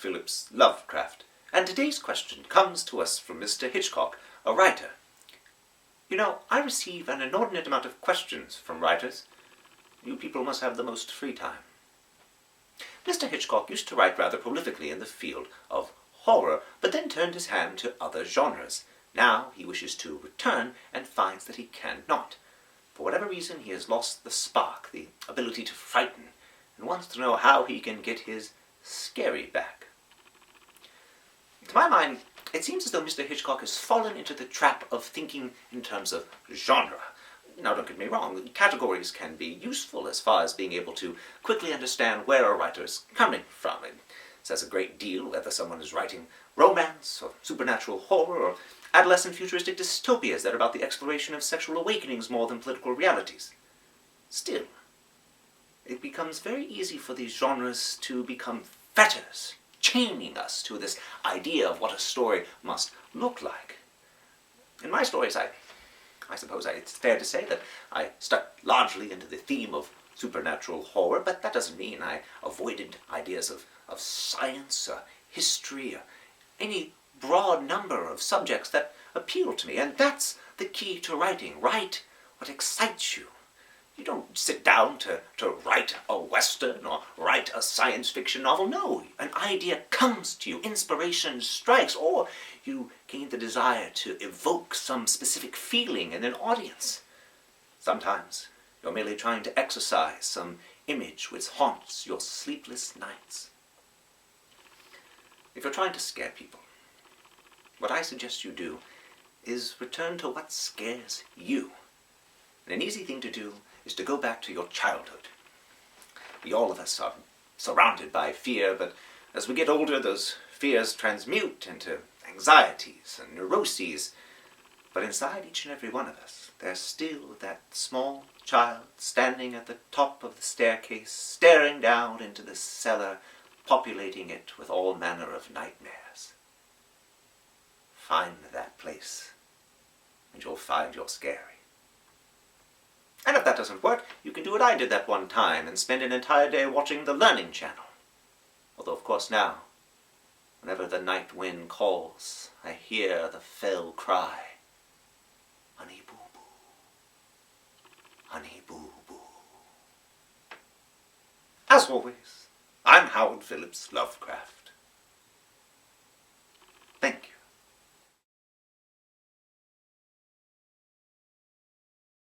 Phillips Lovecraft, and today's question comes to us from Mr. Hitchcock, a writer. You know, I receive an inordinate amount of questions from writers. You people must have the most free time. Mr. Hitchcock used to write rather prolifically in the field of horror, but then turned his hand to other genres. Now he wishes to return and finds that he cannot. For whatever reason, he has lost the spark, the ability to frighten, and wants to know how he can get his scary back. To my mind, it seems as though Mr. Hitchcock has fallen into the trap of thinking in terms of genre. Now, don't get me wrong, categories can be useful as far as being able to quickly understand where a writer is coming from. It says a great deal whether someone is writing romance, or supernatural horror, or adolescent futuristic dystopias that are about the exploration of sexual awakenings more than political realities. Still, it becomes very easy for these genres to become fetters, chaining us to this idea of what a story must look like. In my stories, I suppose it's fair to say that I stuck largely into the theme of supernatural horror, but that doesn't mean I avoided ideas of science, history, any broad number of subjects that appeal to me. And that's the key to writing. Write what excites you. You don't sit down to write a western or write a science fiction novel. No, an idea comes to you, inspiration strikes, or you gain the desire to evoke some specific feeling in an audience. Sometimes you're merely trying to exercise some image which haunts your sleepless nights. If you're trying to scare people, what I suggest you do is return to what scares you. And an easy thing to do is to go back to your childhood. We all of us are surrounded by fear, but as we get older, those fears transmute into anxieties and neuroses. But inside each and every one of us, there's still that small child standing at the top of the staircase, staring down into the cellar, populating it with all manner of nightmares. Find that place, and you'll find you're scary. And if that doesn't work, you can do what I did that one time and spend an entire day watching the Learning Channel. Although, of course, now, whenever the night wind calls, I hear the fell cry, "Honey boo boo, honey boo boo." As always, I'm Howard Phillips Lovecraft.